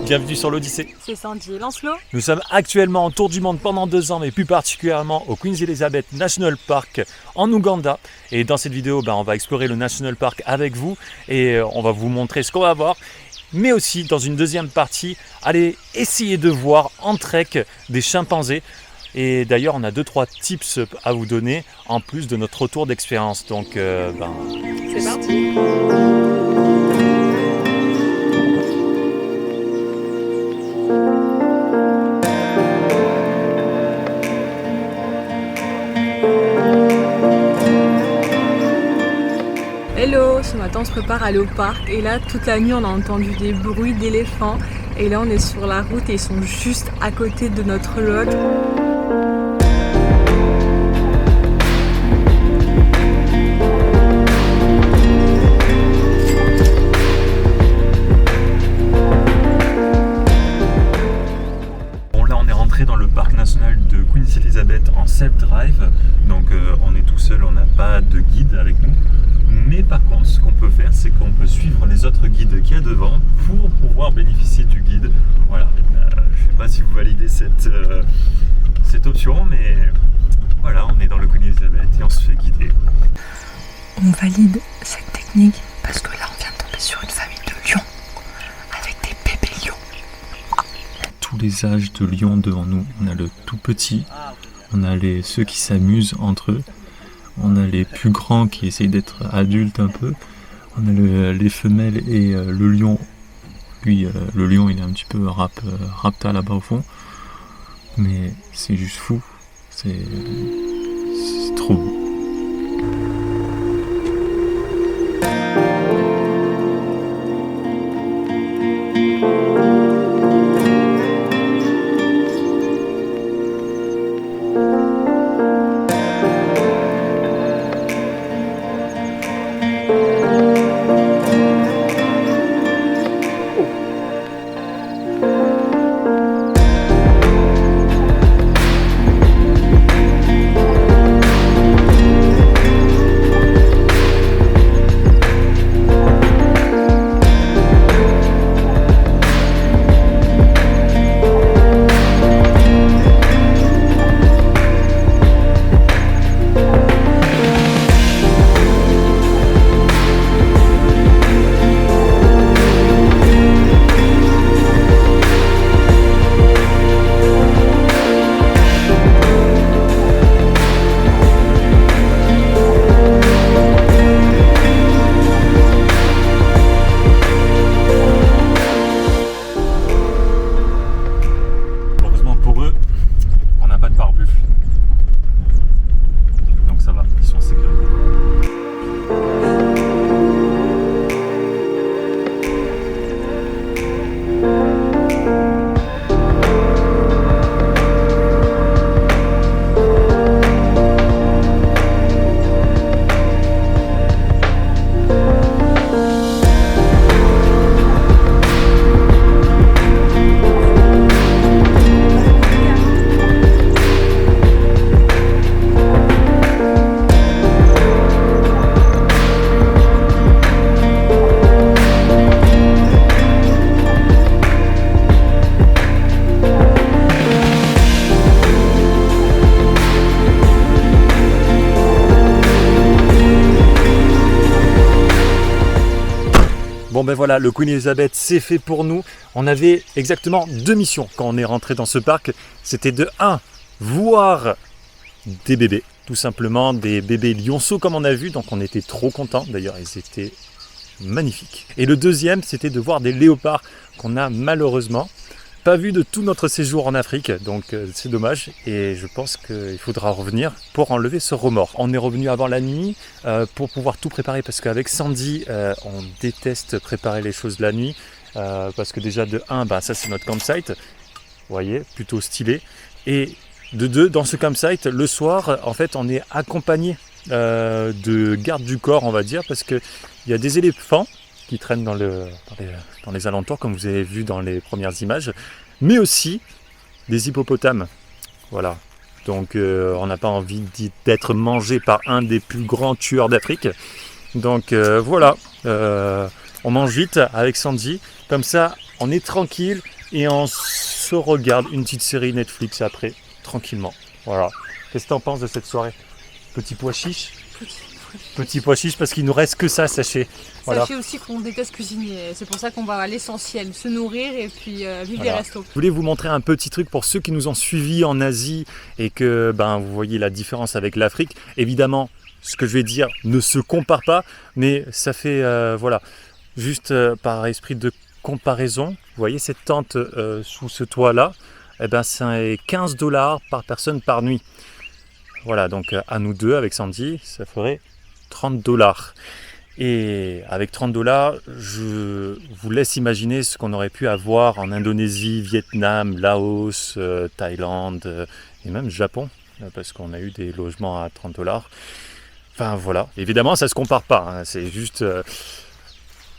bienvenue sur l'Odyssée. C'est Sandy et Lancelot. Nous sommes actuellement en tour du monde pendant 2 ans, mais plus particulièrement au Queen Elizabeth National Park en Ouganda. Et dans cette vidéo, on va explorer le National Park avec vous et on va vous montrer ce qu'on va voir. Mais aussi, dans une deuxième partie, allez essayer de voir en trek des chimpanzés. Et d'ailleurs, on a 2-3 tips à vous donner en plus de notre retour d'expérience. Donc, c'est parti. Hello, ce matin on se prépare à aller au parc et là toute la nuit on a entendu des bruits d'éléphants et là on est sur la route et ils sont juste à côté de notre lodge. Bon, là on est rentré dans le parc national de Queen Elizabeth en self-drive, donc on est tout seul, on n'a pas de guide avec nous. Mais par contre, ce qu'on peut faire, c'est qu'on peut suivre les autres guides qu'il y a devant pour pouvoir bénéficier du guide. Voilà, je ne sais pas si vous validez cette option, mais voilà, on est dans le Queen Elizabeth et on se fait guider. On valide cette technique parce que là on vient de tomber sur une famille de lions avec des bébés lions. Tous les âges de lions devant nous. On a le tout petit, on a ceux qui s'amusent entre eux. On a les plus grands qui essayent d'être adultes un peu. On a les femelles et le lion. Lui, le lion, il est un petit peu rapta là-bas au fond. Mais c'est juste fou. C'est trop beau. Bon ben voilà, le Queen Elizabeth c'est fait pour nous. On avait exactement 2 missions quand on est rentré dans ce parc. C'était de 1, voir des bébés, tout simplement des bébés lionceaux comme on a vu, donc on était trop contents. D'ailleurs ils étaient magnifiques. Et le deuxième c'était de voir des léopards qu'on a malheureusement pas vu de tout notre séjour en Afrique, donc c'est dommage et je pense qu'il faudra revenir pour enlever ce remords. On est revenu avant la nuit pour pouvoir tout préparer parce qu'avec Sandy on déteste préparer les choses la nuit parce que déjà de 1, ça c'est notre campsite, vous voyez, plutôt stylé, et de 2, dans ce campsite, le soir en fait on est accompagné de gardes du corps on va dire, parce qu'il y a des éléphants qui traînent dans les alentours, comme vous avez vu dans les premières images, mais aussi des hippopotames. Voilà. Donc on n'a pas envie d'être mangé par un des plus grands tueurs d'Afrique. Donc voilà, on mange vite avec Sandy, comme ça on est tranquille, et on se regarde une petite série Netflix après, tranquillement. Voilà. Qu'est-ce que tu en penses de cette soirée? Petit pois chiche? Petit pois chiche parce qu'il nous reste que ça, sachez. Voilà. Sachez aussi qu'on déteste cuisiner, c'est pour ça qu'on va à l'essentiel, se nourrir et puis vivre des restos. Je voulais vous montrer un petit truc pour ceux qui nous ont suivis en Asie et que vous voyez la différence avec l'Afrique. Évidemment, ce que je vais dire ne se compare pas, mais ça fait, juste par esprit de comparaison. Vous voyez cette tente sous ce toit-là, c'est 15 $ par personne par nuit. Voilà, donc à nous deux, avec Sandy, ça ferait 30 $. Et avec 30 $, je vous laisse imaginer ce qu'on aurait pu avoir en Indonésie, Vietnam, Laos, Thaïlande et même Japon, parce qu'on a eu des logements à 30 $. Enfin voilà, évidemment ça ne se compare pas, hein. C'est juste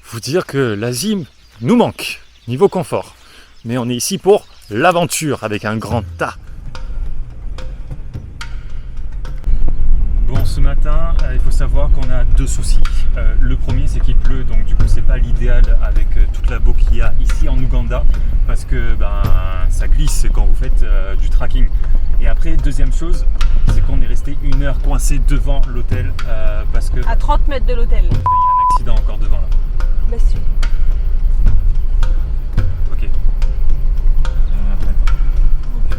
vous dire que l'Asie nous manque, niveau confort. Mais on est ici pour l'aventure avec un grand A. Bon, ce matin, il faut savoir qu'on a 2 soucis. Le premier, c'est qu'il pleut, donc du coup, c'est pas l'idéal avec toute la boue qu'il y a ici en Ouganda, parce que ça glisse quand vous faites du trekking. Et après, deuxième chose, c'est qu'on est resté 1 heure coincé devant l'hôtel, parce que... À 30 mètres de l'hôtel. Il y a un accident encore devant là. Monsieur. Ok. Oh putain.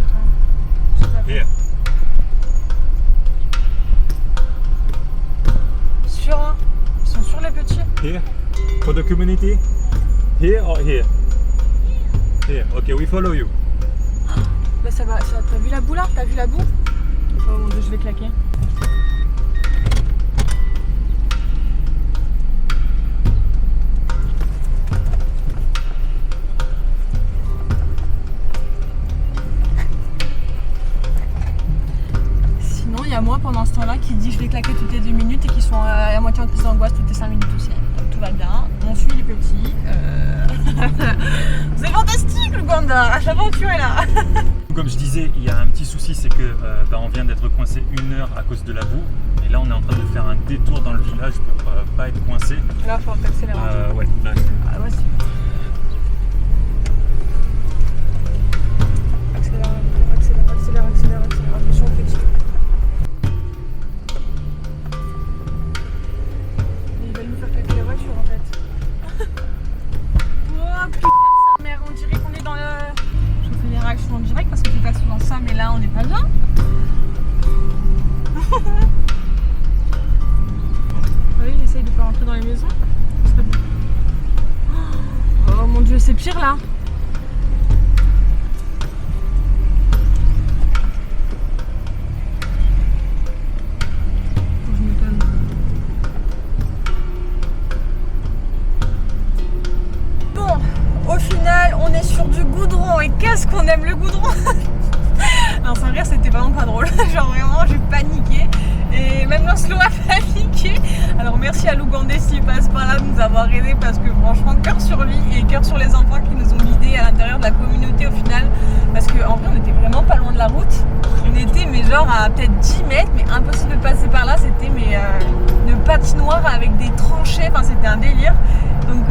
Here. Sûr, hein? Ils sont sûrs les petits? Here. For the community. Here or here? Here. Ok, we follow you. Là ça va, t'as vu la boue là? T'as vu la boue? Oh mon dieu, je vais claquer. Sinon, il y a moi pendant ce temps-là qui dit je vais claquer toutes les 2 minutes et qui sont à moitié en crise d'angoisse toutes les 5 minutes aussi. Donc tout va bien, on suit les petits. C'est fantastique l'Ouganda, l'aventure est là. Comme je disais, il y a un petit souci, c'est que on vient d'être coincé 1 heure à cause de la boue. Et là, on est en train de faire un détour dans le village pour pas être coincé. Là, il faut accélérer. Ouais, là, Ah ouais, c'est... Accélère. Attention au petit. Il va nous faire claquer les voitures en fait. Oh putain de sa mère, on dirait qu'on est dans le... Je fais des réactions en direct parce que je fais pas souvent ça, mais là on n'est pas bien. Oui, il essaye de pas rentrer dans les maisons. Oh mon dieu, c'est pire là. Au final, on est sur du goudron et qu'est-ce qu'on aime le goudron. Non, sans rire, c'était vraiment pas drôle. Genre vraiment, j'ai paniqué et même Lancelot a paniqué. Alors merci à l'Ougandais s'il passe par là de nous avoir aidés parce que franchement, cœur sur lui et cœur sur les enfants qui nous ont guidés à l'intérieur de la communauté au final. Parce qu'en vrai, on était vraiment pas loin de la route. On était mais genre à peut-être 10 mètres, mais impossible de passer par là. C'était une patinoire avec des tranchées, enfin c'était un délire. Donc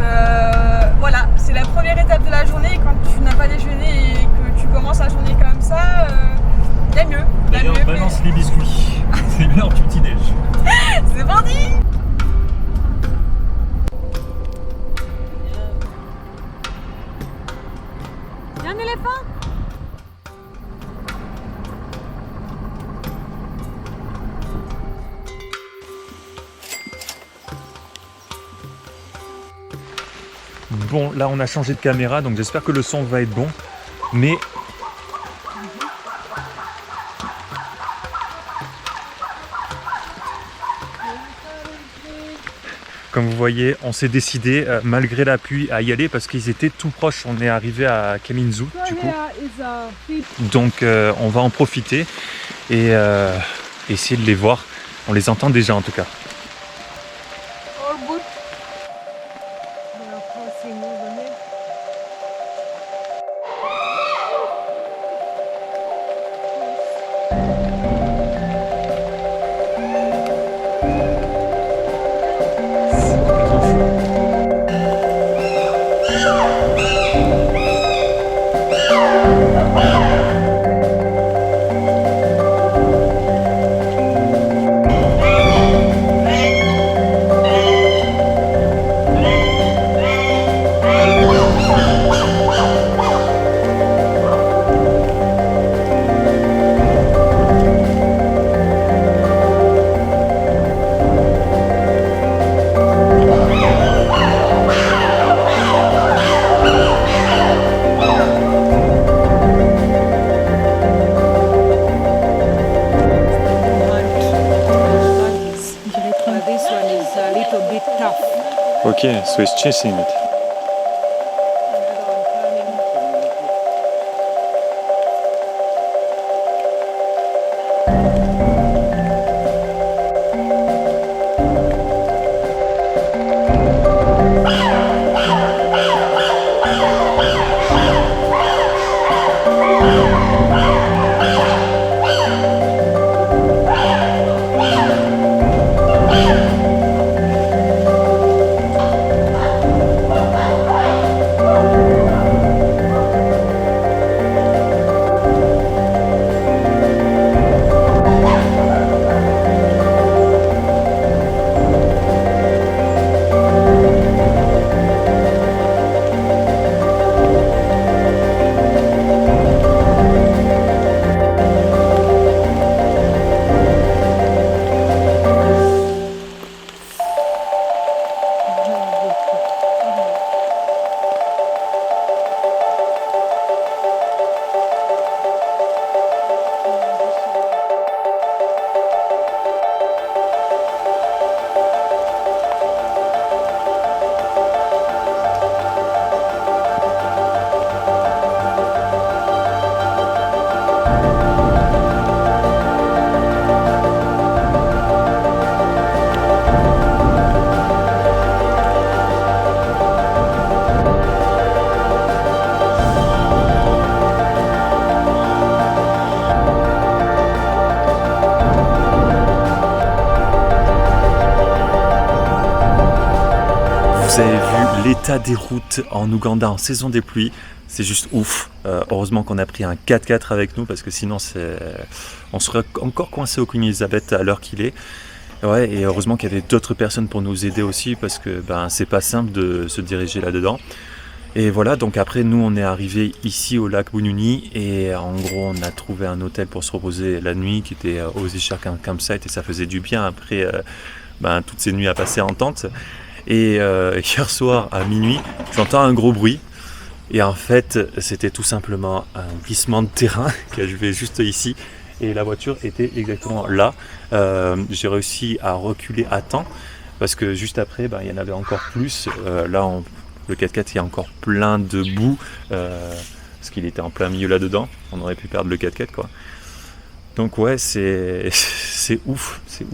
voilà, c'est la première étape de la journée et quand tu n'as pas déjeuné et que tu commences la journée comme ça, il y a mieux. D'ailleurs, balance les biscuits. C'est l'heure du petit-déj. C'est parti. Il y a un éléphant. Bon, là on a changé de caméra, donc j'espère que le son va être bon. Mais comme vous voyez, on s'est décidé, malgré la pluie, à y aller parce qu'ils étaient tout proches. On est arrivé à Kaminzu, du coup. Donc on va en profiter et essayer de les voir. On les entend déjà en tout cas. a little bit tough. Okay, so it's chasing it. Vous avez vu l'état des routes en Ouganda en saison des pluies, c'est juste ouf. Heureusement qu'on a pris un 4x4 avec nous parce que sinon on serait encore coincé au Queen Elizabeth à l'heure qu'il est. Ouais, et heureusement qu'il y avait d'autres personnes pour nous aider aussi parce que c'est pas simple de se diriger là-dedans. Et voilà, donc après nous on est arrivé ici au lac Bunyuni et en gros on a trouvé un hôtel pour se reposer la nuit qui était au Zishaka Campsite et ça faisait du bien après toutes ces nuits à passer en tente. Et hier soir à minuit, j'entends un gros bruit. Et en fait, c'était tout simplement un glissement de terrain qui a joué juste ici. Et la voiture était exactement là. J'ai réussi à reculer à temps parce que juste après, il y en avait encore plus. Le 4x4, il y a encore plein de boue parce qu'il était en plein milieu là-dedans. On aurait pu perdre le 4x4 quoi. Donc ouais, c'est ouf, c'est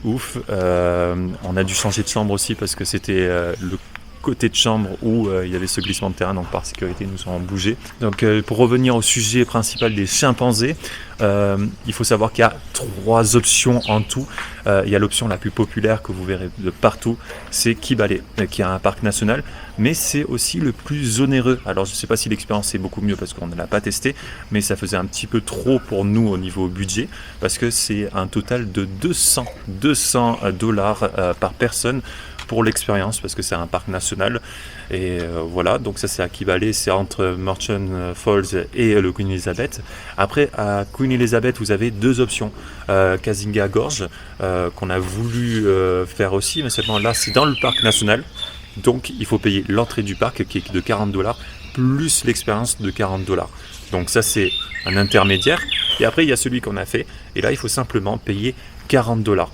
ouf. On a dû changer de chambre aussi parce que c'était le côté de chambre où il y avait ce glissement de terrain, donc par sécurité nous sommes bougés. Donc pour revenir au sujet principal des chimpanzés, il faut savoir qu'il y a 3 options en tout. Il y a l'option la plus populaire que vous verrez de partout, c'est Kibale, qui est un parc national, mais c'est aussi le plus onéreux. Alors je ne sais pas si l'expérience est beaucoup mieux parce qu'on ne l'a pas testé, mais ça faisait un petit peu trop pour nous au niveau budget, parce que c'est un total de $200 par personne pour l'expérience parce que c'est un parc national et voilà, donc ça c'est à Kibale, c'est entre Merchant Falls et le Queen Elizabeth. Après à Queen Elizabeth vous avez 2 options, Kazinga Gorge qu'on a voulu faire aussi, mais seulement là c'est dans le parc national, donc il faut payer l'entrée du parc qui est de $40 plus l'expérience de $40. Donc ça c'est un intermédiaire et après il y a celui qu'on a fait et là il faut simplement payer $40.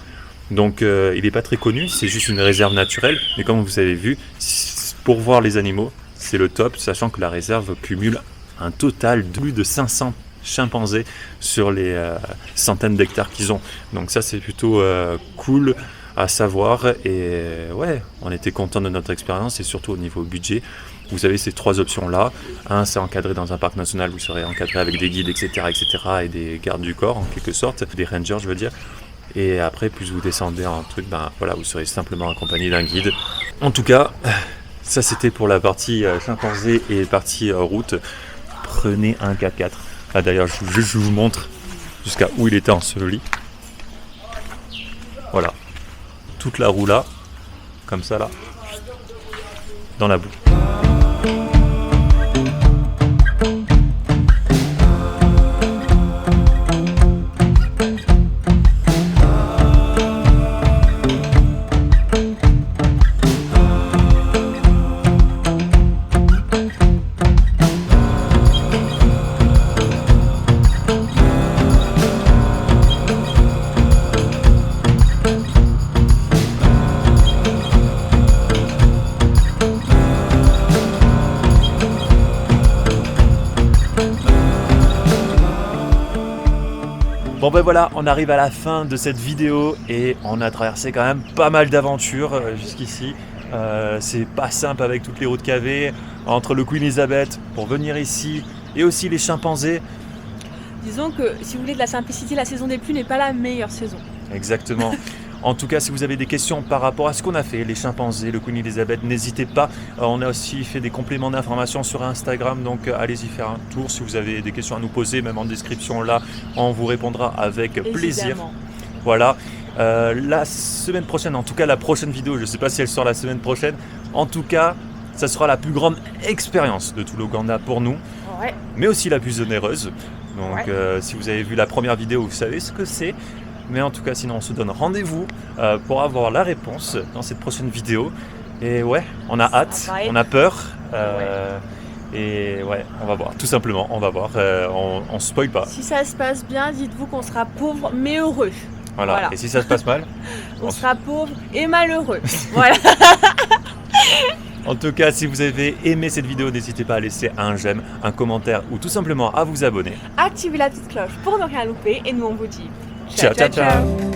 Donc il n'est pas très connu, c'est juste une réserve naturelle, mais comme vous avez vu, pour voir les animaux, c'est le top, sachant que la réserve cumule un total de plus de 500 chimpanzés sur les centaines d'hectares qu'ils ont. Donc ça c'est plutôt cool à savoir et ouais, on était content de notre expérience et surtout au niveau budget. Vous avez ces 3 options-là. Un, c'est encadré dans un parc national, vous serez encadré avec des guides, etc., et des gardes du corps en quelque sorte, des rangers je veux dire. Et après, plus vous descendez en truc, vous serez simplement accompagné d'un guide. En tout cas, ça c'était pour la partie chimpanzé et partie route. Prenez un 4x4. Ah, d'ailleurs, je vous montre jusqu'à où il était enseveli. Voilà. Toute la roue là, comme ça là, dans la boue. Bon ben voilà, on arrive à la fin de cette vidéo et on a traversé quand même pas mal d'aventures jusqu'ici. C'est pas simple avec toutes les routes qu'il y avait, entre le Queen Elizabeth pour venir ici et aussi les chimpanzés. Disons que si vous voulez de la simplicité, la saison des pluies n'est pas la meilleure saison. Exactement. En tout cas, si vous avez des questions par rapport à ce qu'on a fait, les chimpanzés, le Queen Elizabeth, n'hésitez pas. On a aussi fait des compléments d'informations sur Instagram, donc allez-y faire un tour. Si vous avez des questions à nous poser, même en description là, on vous répondra avec plaisir. Évidemment. Voilà. La semaine prochaine, en tout cas la prochaine vidéo, je ne sais pas si elle sort la semaine prochaine, en tout cas, ça sera la plus grande expérience de tout l'Ouganda pour nous, Ouais. mais aussi la plus onéreuse. Donc si vous avez vu la première vidéo, vous savez ce que c'est. Mais en tout cas, sinon, on se donne rendez-vous pour avoir la réponse dans cette prochaine vidéo. Et ouais, on a hâte, on a peur. Et ouais, on va voir, tout simplement, on va voir. On spoil pas. Si ça se passe bien, dites-vous qu'on sera pauvre mais heureux. Voilà. Et si ça se passe mal, on sera pauvre et malheureux. Voilà. En tout cas, si vous avez aimé cette vidéo, n'hésitez pas à laisser un j'aime, un commentaire ou tout simplement à vous abonner. Activez la petite cloche pour ne rien louper et nous on vous dit Ciao, ciao, ciao.